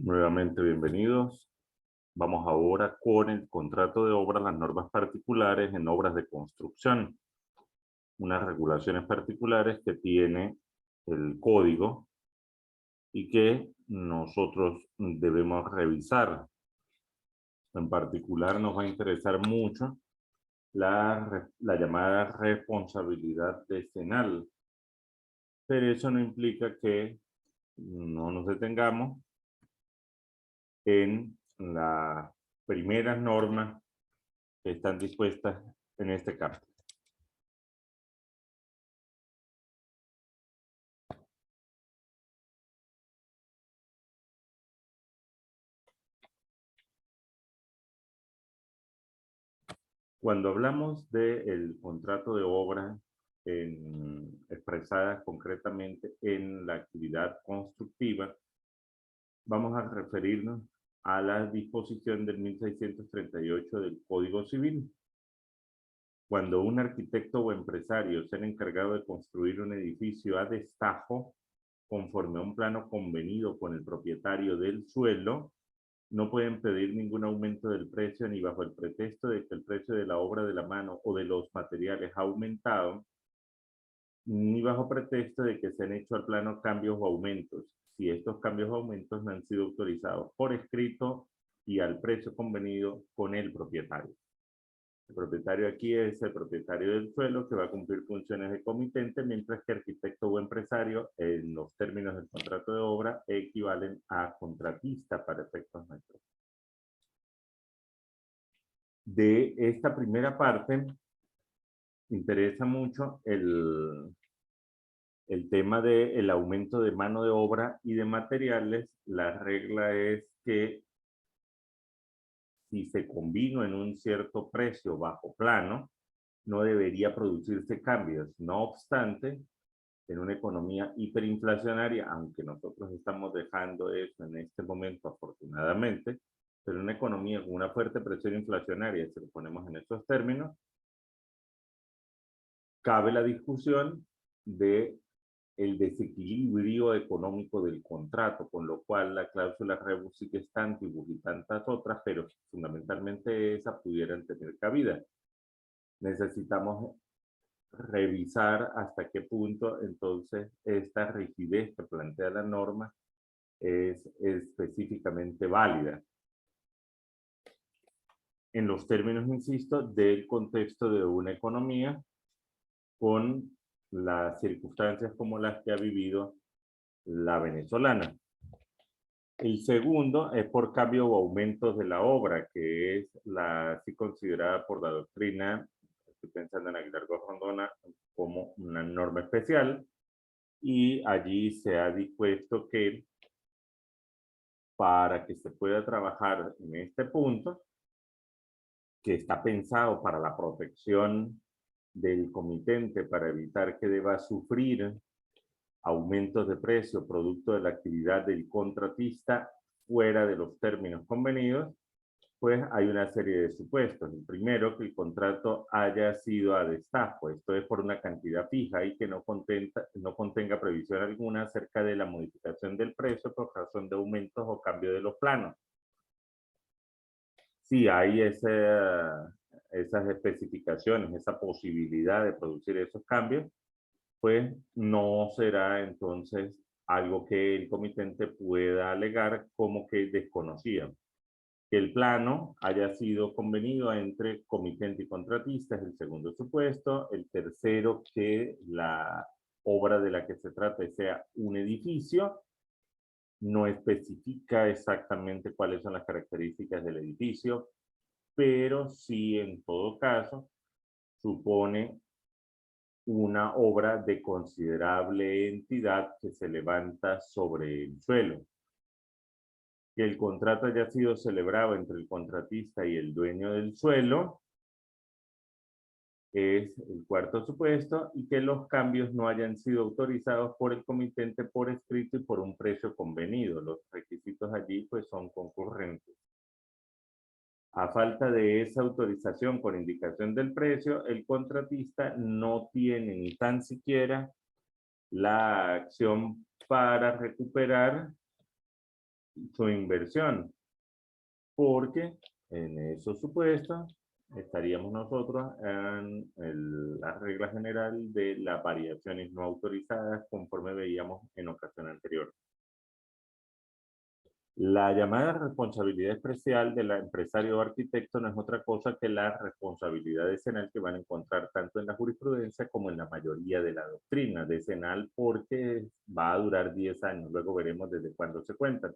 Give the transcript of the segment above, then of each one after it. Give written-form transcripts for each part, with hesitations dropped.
Nuevamente, bienvenidos. Vamos ahora con el contrato de obra, las normas particulares en obras de construcción. Unas regulaciones particulares que tiene el código y que nosotros debemos revisar. En particular nos va a interesar mucho la llamada responsabilidad decenal. Pero eso no implica que no nos detengamos en las primeras normas que están dispuestas en este caso. Cuando hablamos del contrato de obra expresada concretamente en la actividad constructiva, vamos a referirnos a la disposición del 1638 del Código Civil. Cuando un arquitecto o empresario sea encargado de construir un edificio a destajo, conforme a un plano convenido con el propietario del suelo, no pueden pedir ningún aumento del precio ni bajo el pretexto de que el precio de la obra de la mano o de los materiales ha aumentado, ni bajo pretexto de que se han hecho al plano cambios o aumentos, si estos cambios o aumentos no han sido autorizados por escrito y al precio convenido con el propietario. El propietario aquí es el propietario del suelo que va a cumplir funciones de comitente, mientras que arquitecto o empresario, en los términos del contrato de obra, equivalen a contratista para efectos nuestros. De esta primera parte, interesa mucho el tema del aumento de mano de obra y de materiales. La regla es que si se combina en un cierto precio bajo plano, no debería producirse cambios. No obstante, en una economía hiperinflacionaria, aunque nosotros estamos dejando eso en este momento afortunadamente, pero en una economía con una fuerte presión inflacionaria, si lo ponemos en estos términos, cabe la discusión de el desequilibrio económico del contrato, con lo cual la cláusula rebus sic stantibus y tantas otras, pero fundamentalmente esa pudieran tener cabida. Necesitamos revisar hasta qué punto entonces esta rigidez que plantea la norma es específicamente válida. En los términos, insisto, del contexto de una economía con las circunstancias como las que ha vivido la venezolana. El segundo es por cambio o aumentos de la obra, que es la así considerada por la doctrina, estoy pensando en Aguilar Gorrondona, como una norma especial, y allí se ha dispuesto que para que se pueda trabajar en este punto, que está pensado para la protección del comitente, para evitar que deba sufrir aumentos de precio producto de la actividad del contratista fuera de los términos convenidos, pues hay una serie de supuestos. El primero, que el contrato haya sido a destajo, esto es por una cantidad fija y que no contenga previsión alguna acerca de la modificación del precio por razón de aumentos o cambio de los planos. Sí, hay esas especificaciones, esa posibilidad de producir esos cambios, pues no será entonces algo que el comitente pueda alegar como que desconocía. Que el plano haya sido convenido entre comitente y contratista es el segundo supuesto. El tercero, que la obra de la que se trate sea un edificio. No especifica exactamente cuáles son las características del edificio, pero sí, en todo caso, supone una obra de considerable entidad que se levanta sobre el suelo. Que el contrato haya sido celebrado entre el contratista y el dueño del suelo es el cuarto supuesto, y que los cambios no hayan sido autorizados por el comitente por escrito y por un precio convenido. Los requisitos allí pues son concurrentes. A falta de esa autorización con indicación del precio, el contratista no tiene ni tan siquiera la acción para recuperar su inversión, porque en esos supuestos estaríamos nosotros en la regla general de las variaciones no autorizadas, conforme veíamos en ocasión anterior. La llamada responsabilidad especial del empresario o arquitecto no es otra cosa que la responsabilidad decenal que van a encontrar tanto en la jurisprudencia como en la mayoría de la doctrina. Decenal porque va a durar 10 años, luego veremos desde cuándo se cuentan.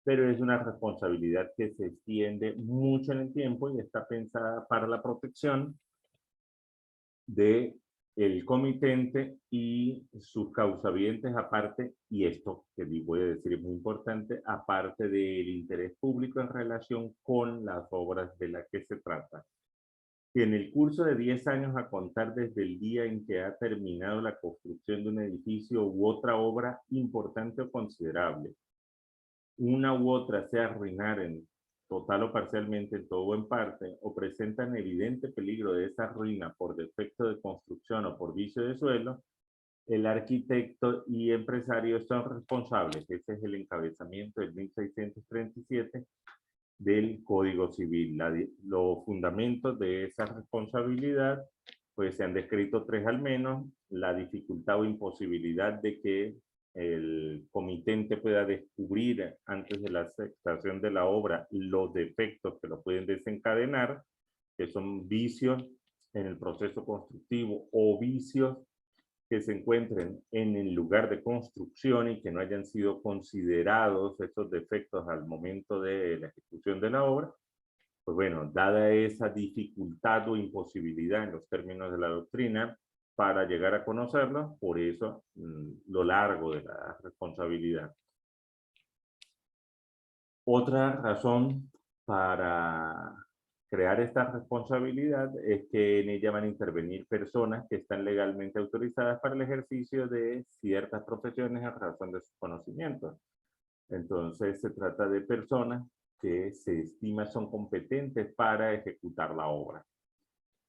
Pero es una responsabilidad que se extiende mucho en el tiempo y está pensada para la protección de el comitente y sus causavientes, aparte, y esto que voy a decir es muy importante, aparte del interés público en relación con las obras de las que se trata. Que en el curso de 10 años a contar desde el día en que ha terminado la construcción de un edificio u otra obra importante o considerable, una u otra se arruinaren total o parcialmente, en todo o en parte, o presentan evidente peligro de esa ruina por defecto de construcción o por vicio de suelo, el arquitecto y empresario son responsables. Ese es el encabezamiento del 1637 del Código Civil. Los fundamentos de esa responsabilidad, pues se han descrito 3 al menos: la dificultad o imposibilidad de que el comitente pueda descubrir antes de la aceptación de la obra los defectos que lo pueden desencadenar, que son vicios en el proceso constructivo o vicios que se encuentren en el lugar de construcción y que no hayan sido considerados estos defectos al momento de la ejecución de la obra. Pues bueno, dada esa dificultad o imposibilidad en los términos de la doctrina para llegar a conocerlo, por eso lo largo de la responsabilidad. Otra razón para crear esta responsabilidad es que en ella van a intervenir personas que están legalmente autorizadas para el ejercicio de ciertas profesiones a razón de sus conocimientos. Entonces se trata de personas que se estima son competentes para ejecutar la obra.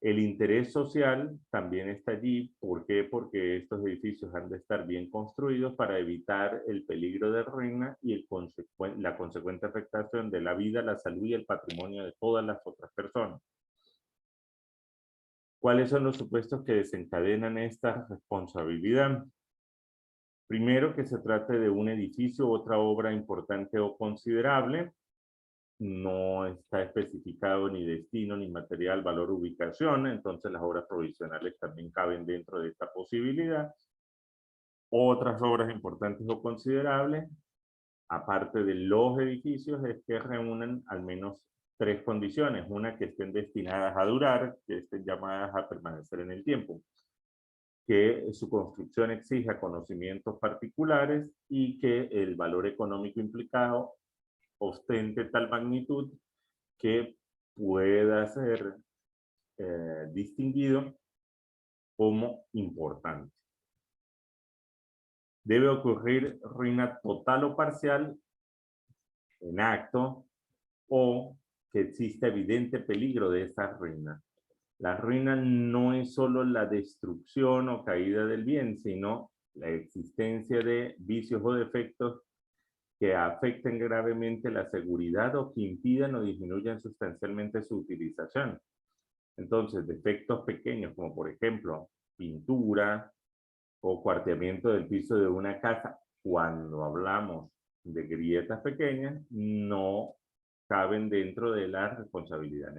El interés social también está allí. ¿Por qué? Porque estos edificios han de estar bien construidos para evitar el peligro de ruina y la consecuente afectación de la vida, la salud y el patrimonio de todas las otras personas. ¿Cuáles son los supuestos que desencadenan esta responsabilidad? Primero, que se trate de un edificio u otra obra importante o considerable. No está especificado ni destino, ni material, valor, ubicación, entonces las obras provisionales también caben dentro de esta posibilidad. Otras obras importantes o considerables, aparte de los edificios, es que reúnan al menos 3 condiciones. Una, que estén destinadas a durar, que estén llamadas a permanecer en el tiempo, que su construcción exija conocimientos particulares y que el valor económico implicado ostente tal magnitud que pueda ser distinguido como importante. Debe ocurrir ruina total o parcial en acto, o que exista evidente peligro de esa ruina. La ruina no es solo la destrucción o caída del bien, sino la existencia de vicios o defectos que afecten gravemente la seguridad o que impidan o disminuyan sustancialmente su utilización. Entonces, defectos pequeños como por ejemplo pintura o cuarteamiento del piso de una casa, cuando hablamos de grietas pequeñas, no caben dentro de la responsabilidad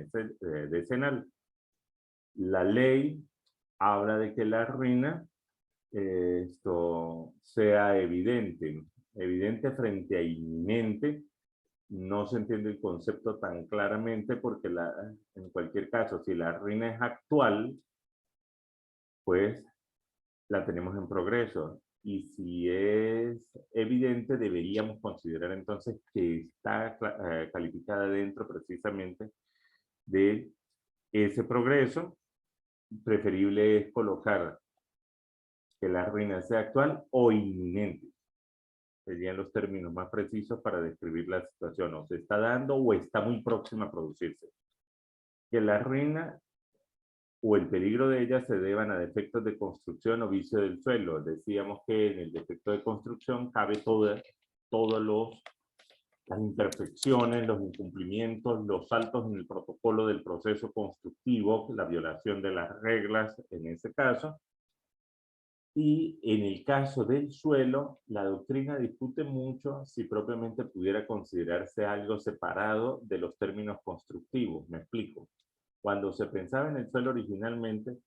decenal. La ley habla de que la ruina esto sea evidente frente a inminente. No se entiende el concepto tan claramente porque en cualquier caso, si la ruina es actual, pues la tenemos en progreso. Y si es evidente, deberíamos considerar entonces que está calificada dentro precisamente de ese progreso. Preferible es colocar que la ruina sea actual o inminente. Serían los términos más precisos para describir la situación. O se está dando o está muy próxima a producirse. Que la ruina o el peligro de ella se deban a defectos de construcción o vicio del suelo. Decíamos que en el defecto de construcción cabe todos los las imperfecciones, los incumplimientos, los saltos en el protocolo del proceso constructivo, la violación de las reglas en ese caso. Y en el caso del suelo, la doctrina discute mucho si propiamente pudiera considerarse algo separado de los términos constructivos. Me explico. Cuando se pensaba en el suelo originalmente,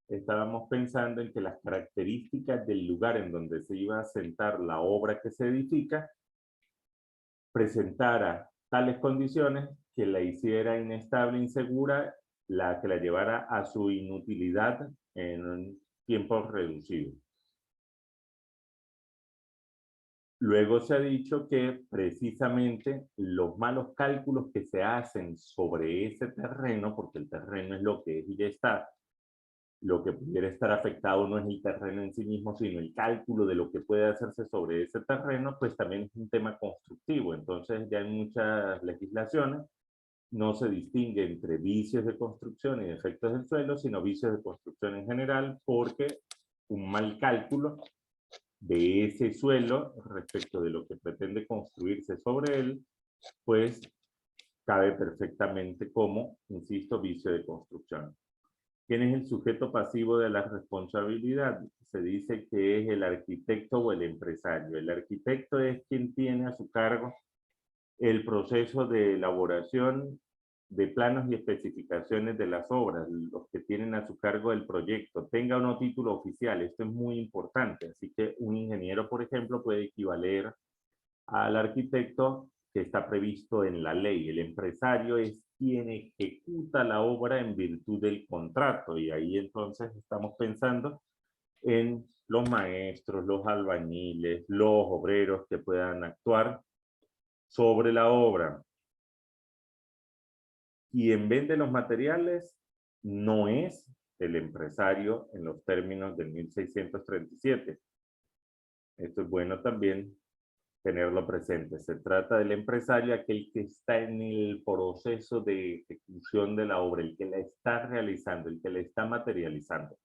estábamos pensando en que las características del lugar en donde se iba a asentar la obra que se edifica presentara tales condiciones que la hiciera inestable, insegura, que la llevara a su inutilidad en un tiempo reducido. Luego se ha dicho que precisamente los malos cálculos que se hacen sobre ese terreno, porque el terreno es lo que es y ya está, lo que pudiera estar afectado no es el terreno en sí mismo, sino el cálculo de lo que puede hacerse sobre ese terreno, pues también es un tema constructivo. Entonces ya en muchas legislaciones no se distingue entre vicios de construcción y defectos del suelo, sino vicios de construcción en general, porque un mal cálculo de ese suelo respecto de lo que pretende construirse sobre él, pues cabe perfectamente como, insisto, vicio de construcción. ¿Quién es el sujeto pasivo de la responsabilidad? Se dice que es el arquitecto o el empresario. El arquitecto es quien tiene a su cargo el proceso de elaboración de planos y especificaciones de las obras, los que tienen a su cargo el proyecto, tenga o no título oficial. Esto es muy importante. Así que un ingeniero, por ejemplo, puede equivaler al arquitecto que está previsto en la ley. El empresario es quien ejecuta la obra en virtud del contrato, y ahí entonces estamos pensando en los maestros, los albañiles, los obreros que puedan actuar sobre la obra. Quien vende los materiales no es el empresario en los términos del 1637. Esto es bueno también tenerlo presente. Se trata del empresario, aquel que está en el proceso de ejecución de la obra, el que la está realizando, el que la está materializando.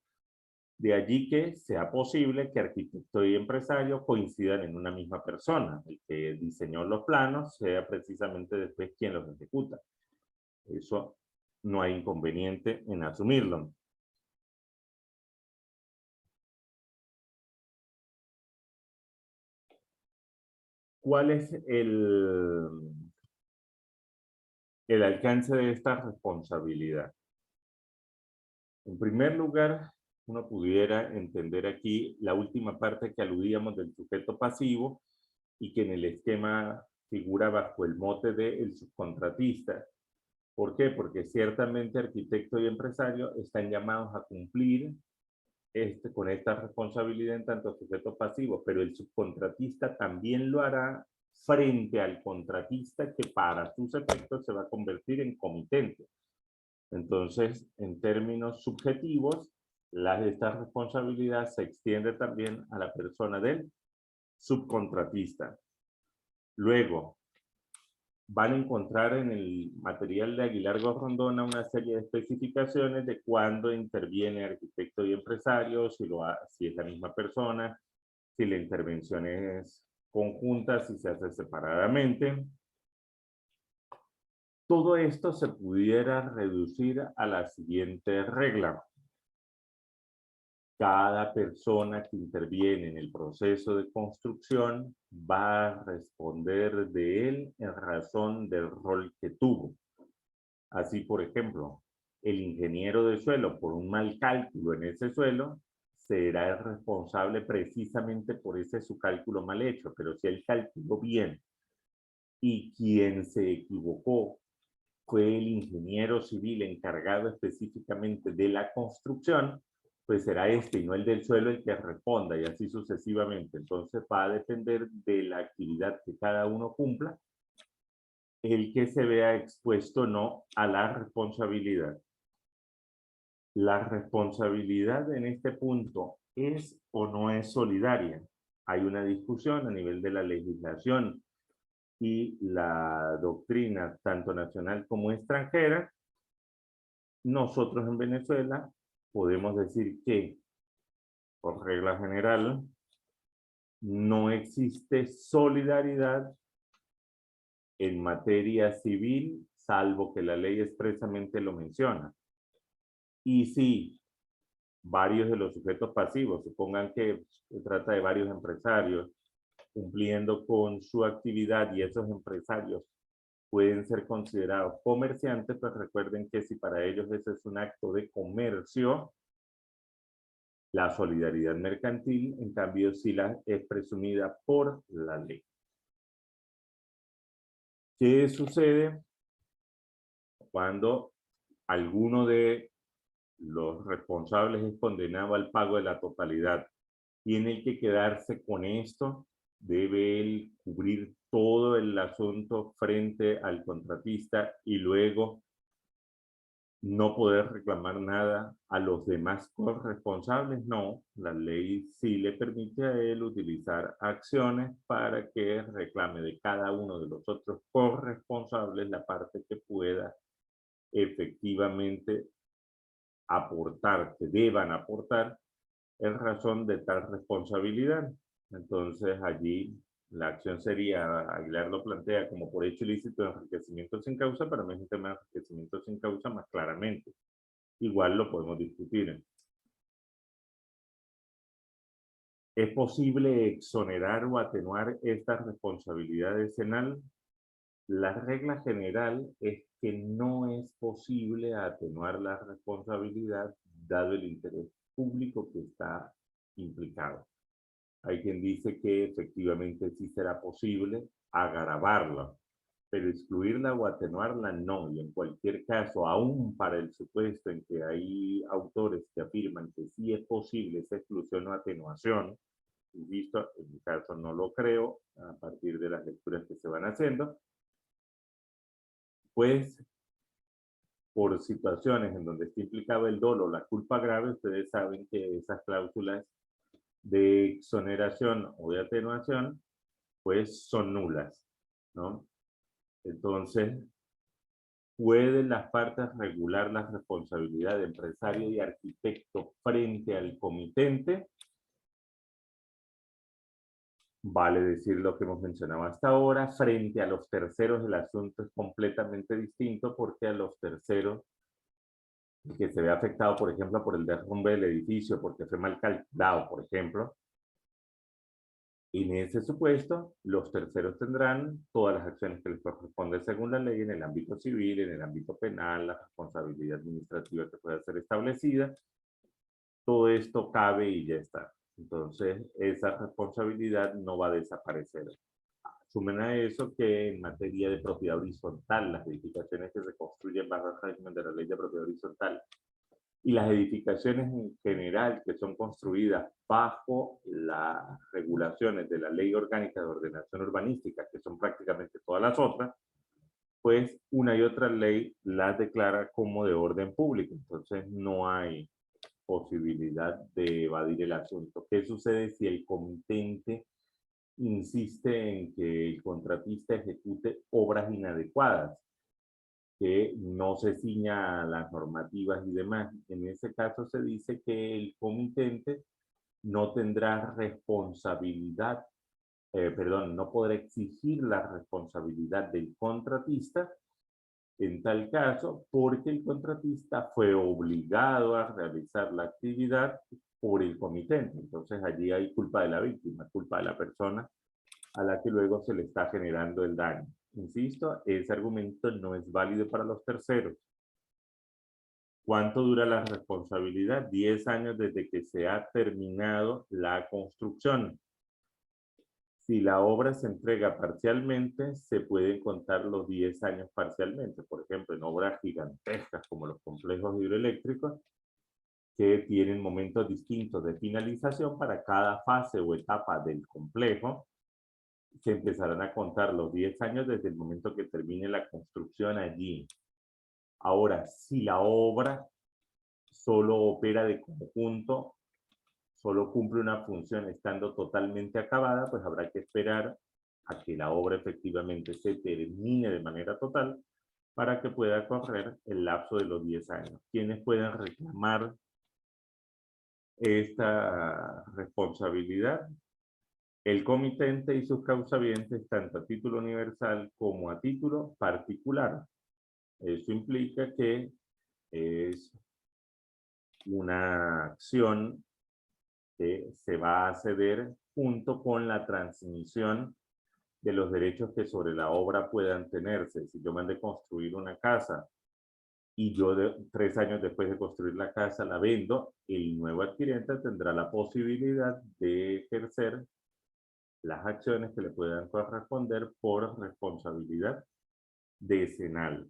De allí que sea posible que arquitecto y empresario coincidan en una misma persona. El que diseñó los planos sea precisamente después quien los ejecuta. Eso no hay inconveniente en asumirlo. ¿Cuál es el alcance de esta responsabilidad? En primer lugar, uno pudiera entender aquí la última parte que aludíamos del sujeto pasivo y que en el esquema figura bajo el mote de el subcontratista. ¿Por qué? Porque ciertamente arquitecto y empresario están llamados a cumplir con esta responsabilidad en tanto sujeto pasivo, pero el subcontratista también lo hará frente al contratista, que para sus efectos se va a convertir en comitente. Entonces, en términos subjetivos, esta responsabilidad se extiende también a la persona del subcontratista. Luego, van a encontrar en el material de Aguilar Gorrondona una serie de especificaciones de cuándo interviene arquitecto y empresario, si es la misma persona, si la intervención es conjunta, si se hace separadamente. Todo esto se pudiera reducir a la siguiente regla. Cada persona que interviene en el proceso de construcción va a responder de él en razón del rol que tuvo. Así, por ejemplo, el ingeniero de suelo, por un mal cálculo en ese suelo, será el responsable precisamente por ese su cálculo mal hecho. Pero si él calculó bien y quien se equivocó fue el ingeniero civil encargado específicamente de la construcción, pues será este y no el del suelo el que responda, y así sucesivamente. Entonces va a depender de la actividad que cada uno cumpla el que se vea expuesto o no a la responsabilidad. La responsabilidad en este punto es o no es solidaria. Hay una discusión a nivel de la legislación y la doctrina, tanto nacional como extranjera. Nosotros en Venezuela podemos decir que, por regla general, no existe solidaridad en materia civil, salvo que la ley expresamente lo menciona. Y si varios de los sujetos pasivos, supongan que se trata de varios empresarios cumpliendo con su actividad y esos empresarios pueden ser considerados comerciantes, pues recuerden que si para ellos ese es un acto de comercio, la solidaridad mercantil, en cambio, sí es presumida por la ley. ¿Qué sucede cuando alguno de los responsables es condenado al pago de la totalidad? Tiene que quedarse con esto, debe él cubrir todo el asunto frente al contratista y luego no poder reclamar nada a los demás corresponsables. No, la ley sí le permite a él utilizar acciones para que reclame de cada uno de los otros corresponsables la parte que pueda efectivamente aportar, que deban aportar en razón de tal responsabilidad. Entonces allí la acción sería, Aguilar lo plantea como por hecho ilícito de enriquecimiento sin causa, pero no es un tema de enriquecimiento sin causa más claramente. Igual lo podemos discutir. ¿Es posible exonerar o atenuar estas responsabilidades penales? La regla general es que no es posible atenuar la responsabilidad dado el interés público que está implicado. Hay quien dice que efectivamente sí será posible agravarla, pero excluirla o atenuarla no. Y en cualquier caso, aún para el supuesto en que hay autores que afirman que sí es posible esa exclusión o atenuación, insisto, en mi caso no lo creo, a partir de las lecturas que se van haciendo, pues por situaciones en donde está implicado el dolo o la culpa grave, ustedes saben que esas cláusulas de exoneración o de atenuación, pues son nulas, ¿no? Entonces, ¿pueden las partes regular la responsabilidad de empresario y arquitecto frente al comitente? Vale decir lo que hemos mencionado hasta ahora. Frente a los terceros, el asunto es completamente distinto porque a los terceros que se ve afectado, por ejemplo, por el derrumbe del edificio, porque fue mal calculado, por ejemplo, en ese supuesto, los terceros tendrán todas las acciones que les corresponden según la ley en el ámbito civil, en el ámbito penal, la responsabilidad administrativa que pueda ser establecida. Todo esto cabe y ya está. Entonces, esa responsabilidad no va a desaparecer. Sumen a eso que en materia de propiedad horizontal, las edificaciones que se construyen bajo el régimen de la ley de propiedad horizontal y las edificaciones en general que son construidas bajo las regulaciones de la Ley Orgánica de Ordenación Urbanística, que son prácticamente todas las otras, pues una y otra ley las declara como de orden público. Entonces no hay posibilidad de evadir el asunto. ¿Qué sucede si el comitente insiste en que el contratista ejecute obras inadecuadas, que no se ciña a las normativas y demás? En ese caso se dice que el comitente no tendrá responsabilidad, no podrá exigir la responsabilidad del contratista en tal caso porque el contratista fue obligado a realizar la actividad por el comitente. Entonces allí hay culpa de la víctima, culpa de la persona a la que luego se le está generando el daño. Insisto, ese argumento no es válido para los terceros. ¿Cuánto dura la responsabilidad? 10 años desde que se ha terminado la construcción. Si la obra se entrega parcialmente, se pueden contar los 10 años parcialmente. Por ejemplo, en obras gigantescas como los complejos hidroeléctricos, que tienen momentos distintos de finalización para cada fase o etapa del complejo, se empezarán a contar los 10 años desde el momento que termine la construcción allí. Ahora, si la obra solo opera de conjunto, solo cumple una función estando totalmente acabada, pues habrá que esperar a que la obra efectivamente se termine de manera total para que pueda correr el lapso de los 10 años. ¿Quiénes pueden reclamar esta responsabilidad? el comitente y sus causavientes tanto a título universal como a título particular. Eso implica que es una acción que se va a ceder junto con la transmisión de los derechos que sobre la obra puedan tenerse. Si yo mandé construir una casa y yo 3 años después de construir la casa la vendo, el nuevo adquirente tendrá la posibilidad de ejercer las acciones que le puedan corresponder por responsabilidad decenal.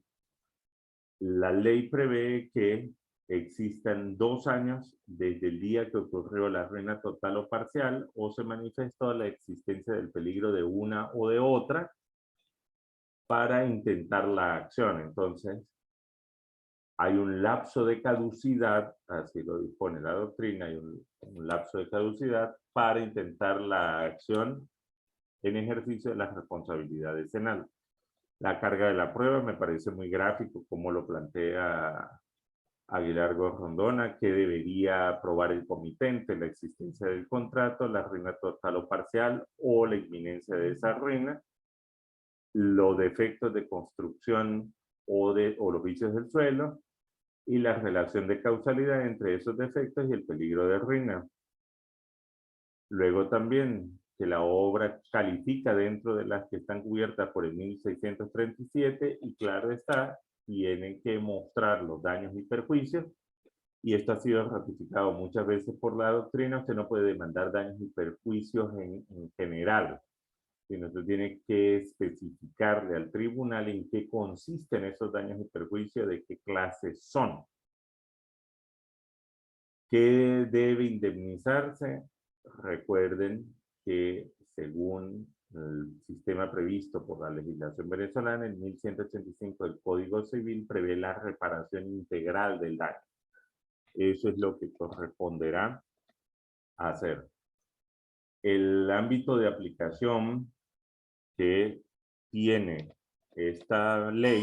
La ley prevé que existan 2 años desde el día que ocurrió la ruina total o parcial o se manifestó la existencia del peligro de una o de otra para intentar la acción. Entonces, hay un lapso de caducidad, así lo dispone la doctrina, hay un lapso de caducidad para intentar la acción en ejercicio de la responsabilidad decenal. La carga de la prueba me parece muy gráfico, como lo plantea Aguilar Gorrondona, que debería probar el comitente, la existencia del contrato, la ruina total o parcial o la inminencia de esa ruina, los defectos de construcción o los vicios del suelo y la relación de causalidad entre esos defectos y el peligro de ruina. Luego también que la obra califica dentro de las que están cubiertas por el 1637 y claro está, tienen que mostrar los daños y perjuicios y esto ha sido ratificado muchas veces por la doctrina. Usted no puede demandar daños y perjuicios en general, sino usted tiene que especificarle al tribunal en qué consisten esos daños y perjuicios, de qué clase son. ¿Qué debe indemnizarse? Recuerden que según el sistema previsto por la legislación venezolana, el 1185 del Código Civil prevé la reparación integral del daño. Eso es lo que corresponderá hacer. El ámbito de aplicación que tiene esta ley